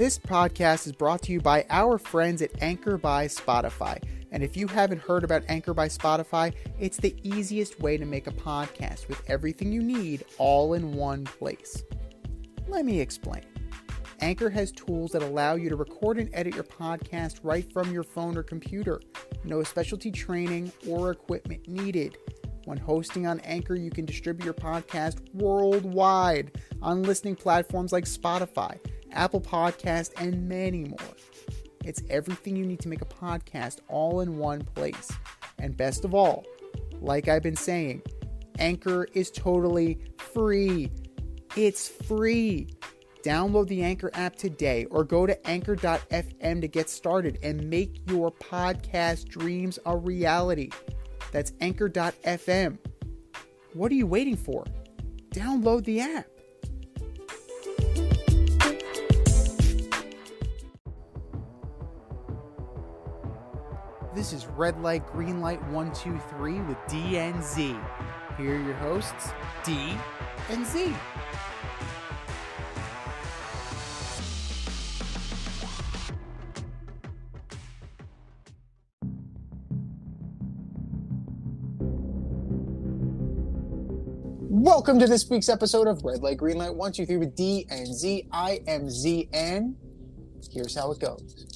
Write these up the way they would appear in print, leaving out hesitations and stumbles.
This podcast is brought to you by our friends at Anchor by Spotify. And if you haven't heard about Anchor by Spotify, it's the easiest way to make a podcast with everything you need all in one place. Let me explain. Anchor has tools that allow you to record and edit your podcast right from your phone or computer. No specialty training or equipment needed. When hosting on Anchor, you can distribute your podcast worldwide on listening platforms like Spotify, Apple Podcast, and many more. It's everything you need to make a podcast all in one place. And best of all, like I've been saying, Anchor is totally free. It's free. Download the Anchor app today or go to anchor.fm to get started and make your podcast dreams a reality. That's anchor.fm. What are you waiting for? Download the app. This is Red Light, Green Light 1, 2, 3 with D and Z. Here are your hosts, D and Z. Welcome to this week's episode of Red Light, Green Light 1, 2, 3 with D and Z. I am Z, and here's how it goes.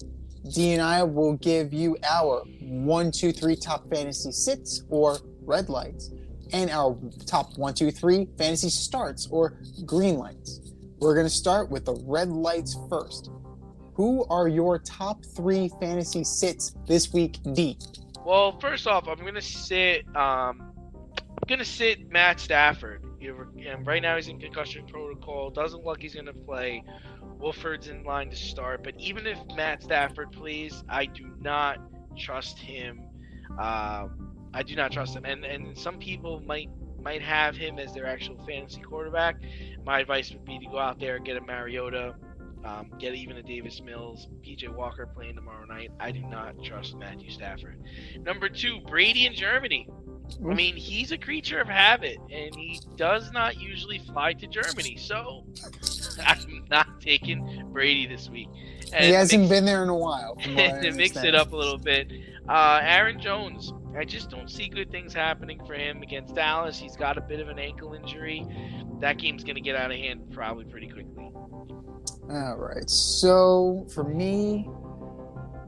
D and I will give you our 1, 2, 3 top fantasy sits or red lights, and our top 1, 2, 3 fantasy starts or green lights. We're going to start with the red lights first. Who are your top 3 fantasy sits this week, D? Well, first off, I'm gonna sit Matt Stafford. Right now he's in concussion protocol. Doesn't look he's gonna play. Wolford's in line to start, but even if Matt Stafford plays, I do not trust him. And some people might have him as their actual fantasy quarterback. My advice would be to go out there and get a Mariota, get even a Davis Mills, PJ Walker playing tomorrow night. I do not trust Matthew Stafford. Number 2, Brady in Germany. I mean, he's a creature of habit, and he does not usually fly to Germany, so I'm not taking Brady this week. And he hasn't been there in a while. To mix it up a little bit, Aaron Jones. I just don't see good things happening for him against Dallas. He's got a bit of an ankle injury. That game's going to get out of hand probably pretty quickly. All right, so for me,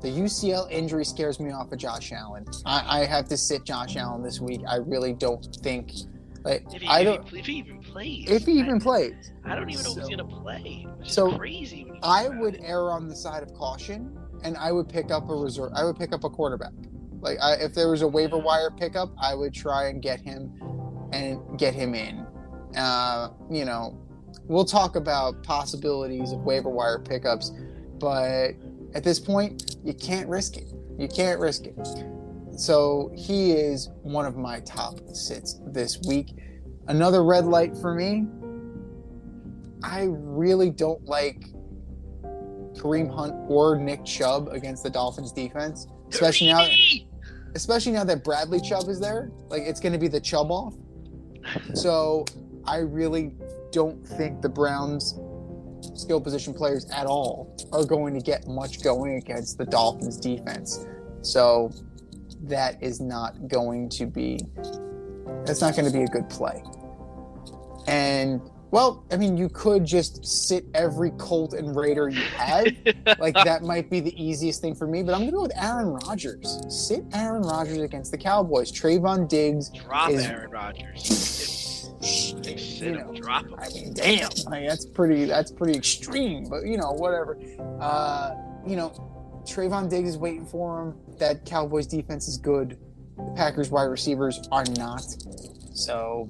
the UCL injury scares me off of Josh Allen. I have to sit Josh Allen this week. I really don't think. If he even plays. I don't even know if he's going to play. Which is crazy. I would err on the side of caution, and I would pick up a reserve. I would pick up a quarterback. If there was a waiver wire pickup, I would try and get him in. We'll talk about possibilities of waiver wire pickups, but at this point, you can't risk it. So he is one of my top sits this week. Another red light for me, I really don't like Kareem Hunt or Nick Chubb against the Dolphins defense, especially now that Bradley Chubb is there. It's going to be the Chubb off. So I really don't think the Browns skill position players at all are going to get much going against the Dolphins defense. So that is not going to be a good play. And you could just sit every Colt and Raider you have. That might be the easiest thing for me, but I'm going to go with Aaron Rodgers. Sit Aaron Rodgers against the Cowboys. Trayvon Diggs. Aaron Rodgers. Drop him. I mean, damn. That's pretty extreme, but whatever. Trayvon Diggs is waiting for him. That Cowboys defense is good. The Packers wide receivers are not. So,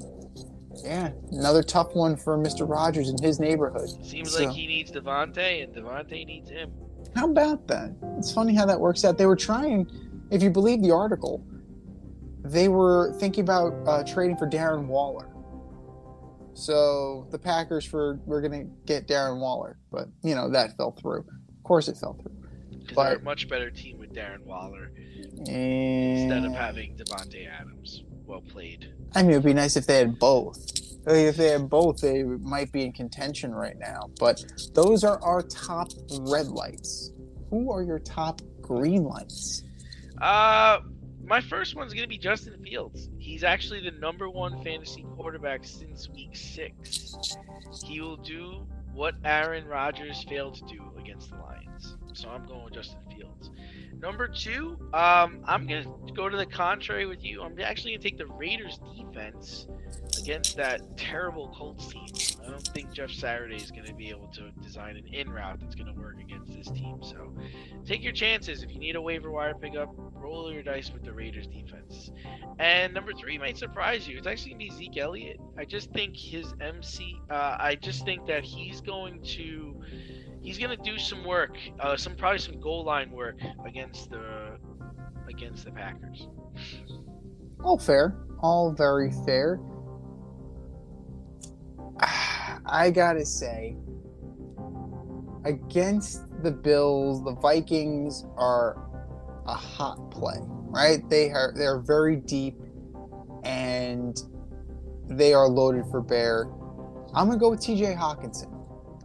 yeah, another tough one for Mr. Rodgers in his neighborhood. Seems like he needs Devontae, and Devontae needs him. How about that? It's funny how that works out. They were trying, if you believe the article, they were thinking about trading for Darren Waller. So the Packers were going to get Darren Waller, but, that fell through. Of course it fell through. Because they're a much better team with Darren Waller instead of having Devontae Adams. Well played. I mean, it would be nice if they had both. If they have both, they might be in contention right now. But those are our top red lights. Who are your top green lights? My first one's going to be Justin Fields. He's actually the number one fantasy quarterback since week 6. He will do what Aaron Rodgers failed to do against the Lions. So I'm going with Justin Fields. Number 2, I'm going to go to the contrary with you. I'm actually going to take the Raiders defense against that terrible Colts team. I don't think Jeff Saturday is going to be able to design an in route that's going to work against this team. So take your chances. If you need a waiver wire pickup, roll your dice with the Raiders defense. And number 3 might surprise you. It's actually going to be Zeke Elliott. I just think his I just think that he's going to do some work, probably some goal line work against the Packers. All fair. All very fair. I gotta say, against the Bills, the Vikings are a hot play, right? They're very deep and they are loaded for bear. I'm gonna go with TJ Hawkinson.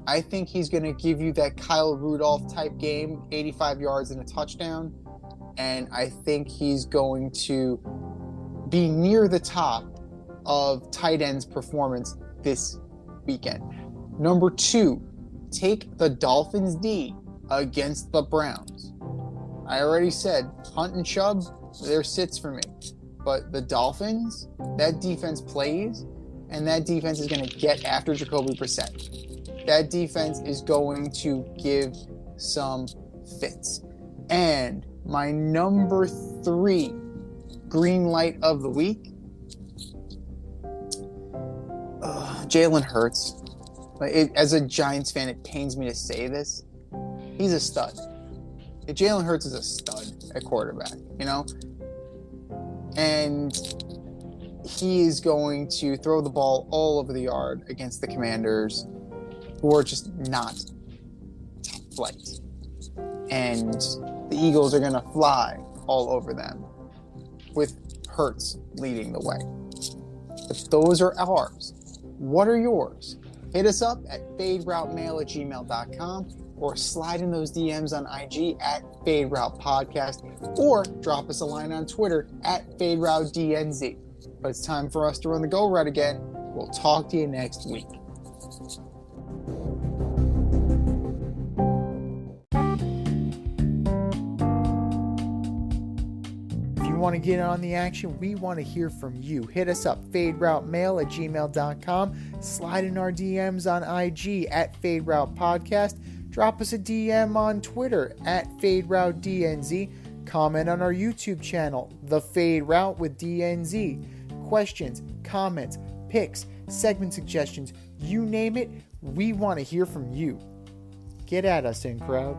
I think he's gonna give you that Kyle Rudolph type game, 85 yards and a touchdown, and I think he's going to be near the top of tight ends performance this weekend. Number 2, take the Dolphins D against the Browns. I already said Hunt and Chubb, they're sits for me. But the Dolphins, that defense plays, and that defense is going to get after Jacoby Brissett. That defense is going to give some fits. And my number 3 green light of the week, Jalen Hurts. As a Giants fan, it pains me to say this. He's a stud. Jalen Hurts is a stud at quarterback, And he is going to throw the ball all over the yard against the Commanders, who are just not top flight. And the Eagles are going to fly all over them with Hurts leading the way. But those are ours. What are yours? Hit us up at faderoutemail@gmail.com or slide in those DMs on IG at FadeRoutePodcast or drop us a line on Twitter at FadeRouteDNZ. But it's time for us to run the go route again. We'll talk to you next week. Want to get on the action, we want to hear from you. Hit us up, faderoutemail@gmail.com. Slide in our DMs on IG at FadeRoutePodcast. Drop us a DM on Twitter at FadeRouteDNZ. Comment on our YouTube channel, The Fade Route with DNZ. Questions, comments, picks, segment suggestions, you name it, we want to hear from you. Get at us, in crowd.